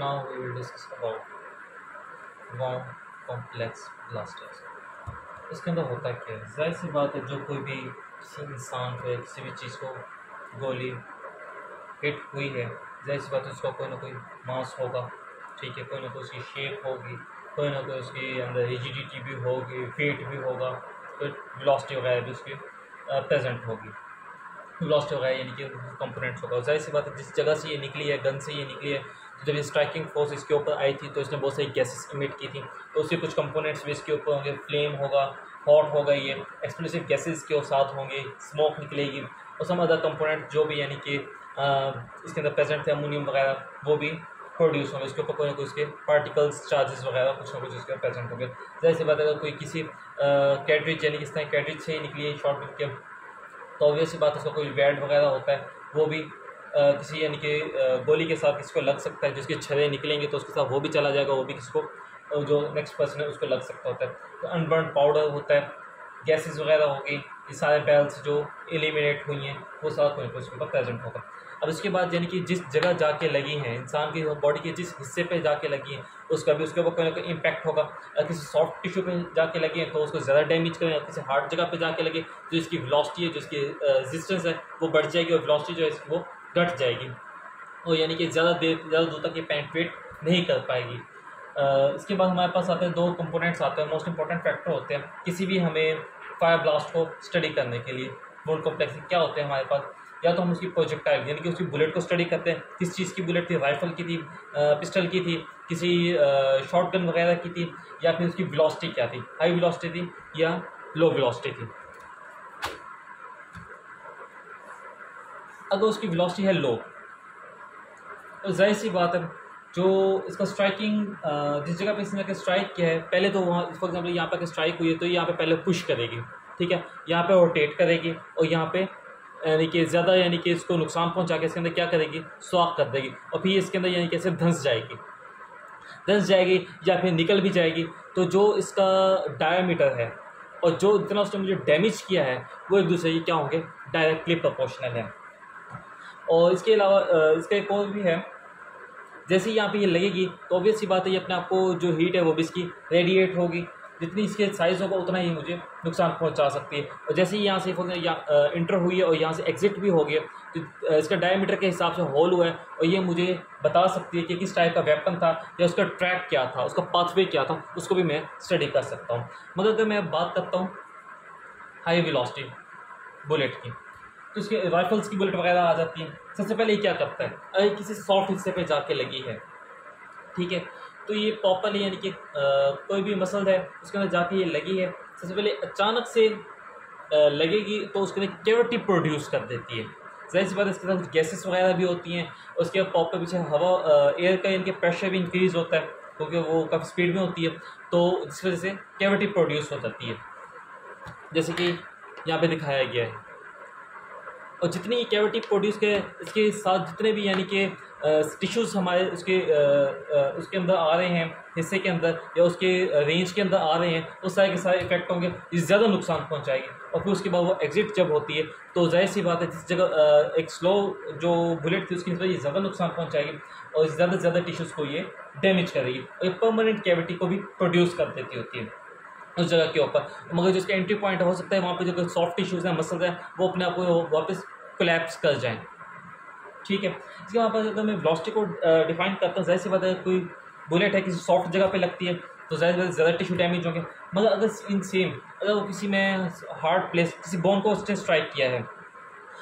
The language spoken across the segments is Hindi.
Now we will discuss about warm complex blasters. इसके अंदर होता क्या है? जाहिर सी बात है, जो कोई भी किसी इंसान पे किसी भी चीज़ को गोली हिट हुई है, जाहिर सी बात है उसका कोई ना कोई मास होगा, ठीक है, कोई ना कोई उसकी शेप होगी, कोई ना कोई उसके अंदर रिजिडिटी भी होगी, वेट भी होगा, कोई वेलोसिटी वगैरह भी उसकी प्रेजेंट होगी। वेलोसिटी वगैरह यानी कि कंपोनेंट्स होगा। जाहिर सी बात है, जिस जगह से ये निकली है, गन से ये निकली है, तो जब ये स्ट्राइकिंग फोर्स इसके ऊपर आई थी तो इसने बहुत सारी गैसेस इमिट की थी, तो उसके कुछ कंपोनेंट्स भी इसके ऊपर होंगे, फ्लेम होगा, हॉट होगा, ये एक्सप्लोसिव गैसेस के साथ होंगे, स्मोक निकलेगी, और सम अदर कंपोनेंट जो भी यानी कि इसके अंदर प्रेजेंट थे, अमोनियम वगैरह, वो भी प्रोड्यूस होंगे, उसके ऊपर कोई ना कोई उसके पार्टिकल्स, चार्जेस वगैरह कुछ ना कुछ उसके प्रेजेंट होंगे। जाहिर सी बात है, अगर कोई किसी कैट्रिज यानी कि इस तरह कैट्रिज से ही निकली है शॉर्ट के, तो ऑब्वियस सी बात है उसका कोई वैड वगैरह होता है, वो भी किसी यानी कि गोली के साथ किसी को लग सकता है, जिसके छर्रे निकलेंगे तो उसके साथ वो भी चला जाएगा, वो भी किसी को जो नेक्स्ट पर्सन है उसको लग सकता होता है। तो अनबर्न पाउडर होता है, गैसेस वगैरह होगी, ये सारे बैल्स जो एलिमिनेट हुई हैं वो सारा कोई उसके ऊपर प्रेजेंट होगा। अब इसके बाद यानी कि जिस जगह जाके लगी हैं, इंसान की बॉडी के जिस हिस्से पे जाके लगी हैं, उसका भी उसके ऊपर कोई ना कोई इम्पैक्ट होगा। अगर किसी सॉफ्ट टिश्यू पे जाके लगे हैं तो उसको ज़्यादा डैमेज करें, किसी हार्ड जगह पे जाके लगे तो इसकी वेलोसिटी है, जो इसकी रेजिस्टेंस है वो बढ़ जाएगी, और वेलोसिटी जो है इसकी वो घट जाएगी, और यानी कि ज़्यादा दूर तक ये पेनिट्रेट नहीं कर पाएगी। इसके बाद हमारे पास आते हैं दो कंपोनेंट्स आते हैं, मोस्ट इंपॉर्टेंट फैक्टर होते हैं किसी भी हमें फायर ब्लास्ट को स्टडी करने के लिए। बोल्ट कॉम्प्लेक्स क्या होते हैं हमारे पास? या तो हम उसकी प्रोजेक्टाइल यानी कि उसकी बुलेट को स्टडी करते हैं, किस चीज़ की बुलेट थी, राइफल की थी, पिस्टल की थी, किसी शॉर्ट गन वगैरह की थी, या फिर उसकी वेलोसिटी क्या थी, हाई वेलोसिटी थी या लो वेलोसिटी थी। अगर उसकी वेलोसिटी है लो, तो जाहिर सी बात है जो इसका स्ट्राइकिंग जिस जगह पे इसने स्ट्राइक किया है, पहले तो वहाँ फॉर एग्जाम्पल यहाँ पे स्ट्राइक हुई है तो यहाँ पे पहले पुश करेगी, ठीक है, यहाँ पे रोटेट करेगी, और यहाँ पे यानी कि ज़्यादा यानी कि इसको नुकसान पहुँचा के इसके अंदर क्या करेगी, स्वाग कर देगी, और फिर इसके अंदर यानी कि ऐसे धंस जाएगी या फिर निकल भी जाएगी। तो जो इसका डायमीटर है और जो इतना उसने मुझे डैमेज किया है वो एक दूसरे की क्या होंगे, डायरेक्टली प्रोपोर्शनल है। और इसके अलावा इसका एक और भी है, जैसे ही यहाँ पे ये लगेगी तो ऑब्वियस सी बात है ये अपने आप को जो हीट है वो भी इसकी रेडिएट होगी, जितनी इसके साइज़ होगा उतना ही मुझे नुकसान पहुँचा सकती है। और जैसे ही यहाँ से इंटर हुई है और यहाँ से एग्जिट भी हो गया, तो इसका डायमीटर के हिसाब से होल हुआ है, और ये मुझे बता सकती है कि किस टाइप का वेपन था, या उसका ट्रैक क्या था, उसका पाथवे क्या था, उसको भी मैं स्टडी कर सकता हूँ। मगर अगर मैं बात करता हूँ हाई वेलोसिटी बुलेट की, तो उसके राइफल्स की बुलेट वगैरह आ जाती हैं। सबसे पहले ये क्या करता है, अगर किसी सॉफ्ट हिस्से पे जाके लगी है, ठीक है, तो ये प्रॉपरली यानी कि कोई भी मसल है उसके अंदर जाके ये लगी है, सबसे पहले अचानक से लगेगी तो उसके अंदर कैविटी प्रोड्यूस कर देती है। जाहिर सी बात है इसके साथ गैसेस वगैरह भी होती हैं, उसके प्रॉपर पीछे हवा एयर का इनके प्रेशर भी इंक्रीज़ होता है क्योंकि वो काफ़ी स्पीड में होती है, तो इस वजह से कैविटी प्रोड्यूस हो जाती है, जैसे कि यहाँ पे दिखाया गया है। और जितनी कैविटी प्रोड्यूस के इसके साथ जितने भी यानी कि टिश्यूज़ हमारे उसके अंदर आ रहे हैं, हिस्से के अंदर या उसके रेंज के अंदर आ रहे हैं, उस सारे के सारे इफेक्ट होंगे, इस ज़्यादा नुकसान पहुंचाएगी। और फिर उसके बाद वो एग्जिट जब होती है तो जाहिर सी बात है जिस जगह एक स्लो जो बुलेट थी उसकी ये ज़्यादा नुकसान पहुँचाएगी, और ज़्यादा से ज़्यादा टिश्यूज़ को ये डैमेज करेगी, और ये परमानेंट कैविटी को भी प्रोड्यूस कर देती होती है उस जगह के ऊपर। मगर जिसका एंट्री पॉइंट हो सकता है वहाँ पे जो सॉफ्ट टिश्यूज़ हैं, मसल्स हैं, वो अपने आप को वापस कोलैप्स कर जाएं, ठीक है। इसके वहाँ पर अगर मैं वेलोसिटी को डिफाइन करता हूँ, जाहिर सी बात है कोई बुलेट है किसी सॉफ्ट जगह पे लगती है तो ज़्यादा टिश्यू डैमेज होंगे। मगर अगर इन सेम अगर वो किसी में हार्ड प्लेस किसी बोन को उसने स्ट्राइक किया है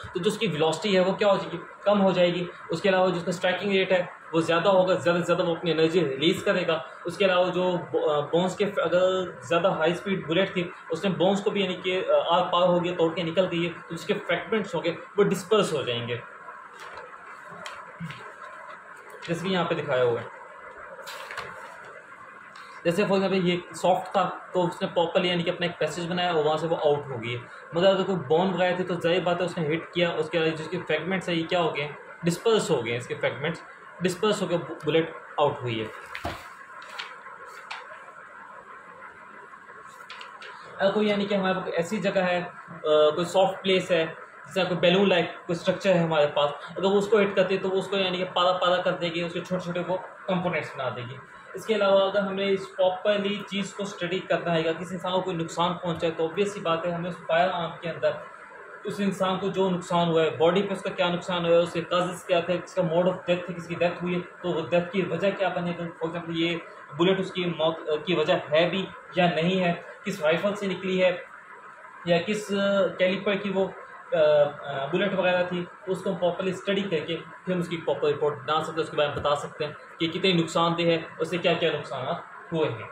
तो जो उसकी वेलोसिटी है वो क्या हो जाएगी, कम हो जाएगी। उसके अलावा जो उसका स्ट्राइकिंग रेट है वो ज़्यादा होगा, ज़्यादा से ज़्यादा वो अपनी एनर्जी रिलीज़ करेगा। उसके अलावा जो बोन्स के अगर ज़्यादा हाई स्पीड बुलेट थी उसने बोन्स को भी यानी कि आर पार हो गया, तोड़ के निकल गई है, तो उसके फ्रैगमेंट्स हो गए वो डिस्पर्स हो जाएंगे, जैसे कि यहाँ पे दिखाया हुआ है। जैसे फॉर एग्जाम्पल ये सॉफ्ट था तो उसने प्रॉपरली यानी कि अपना एक पैसेज बनाया और वहाँ से वो आउट हो गई है। मगर अगर कोई बोन वगैरह थे तो जाहिर बात है उसने हिट किया, उसके जिसके फ्रैगमेंट्स है ये क्या हो गए, डिस्पर्स हो गए, इसके फ्रैगमेंट्स डिस्पर्स हो गए, बुलेट आउट हुई है। अगर कोई यानी कि हमारे पास ऐसी जगह है कोई सॉफ्ट प्लेस है जैसे कोई बैलून लाइक कोई स्ट्रक्चर है हमारे पास, अगर वो उसको हिट करती है तो वो उसको यानी कि पाला पाला कर देगी, उसके छोटे छोटे वो कंपोनेंट्स बना देगी। इसके अलावा अगर हमें इस प्रॉपरली चीज़ को स्टडी करना है, किसी इंसान को कोई नुकसान पहुंचाए, तो ऑब्वियस सी बात है हमें उस फायर आर्म के अंदर उस इंसान को जो नुकसान हुआ है, बॉडी पे उसका क्या नुकसान हुआ है, उसके काजेस क्या थे, इसका मोड ऑफ डेथ थे, किसकी डेथ हुई है, तो वो डेथ की वजह क्या बनेगा। फॉर एग्जाम्पल ये बुलेट उसकी मौत की वजह है भी या नहीं है, किस राइफल से निकली है या किस कैलिपर की वो बुलेट वगैरह थी, तो उसको हम प्रॉपरली स्टडी करके फिर हम उसकी प्रॉपर रिपोर्ट बना सकते हैं, उसके बारे में बता सकते हैं कि कितने नुकसानदेह है, उससे क्या क्या नुकसान हुए हैं।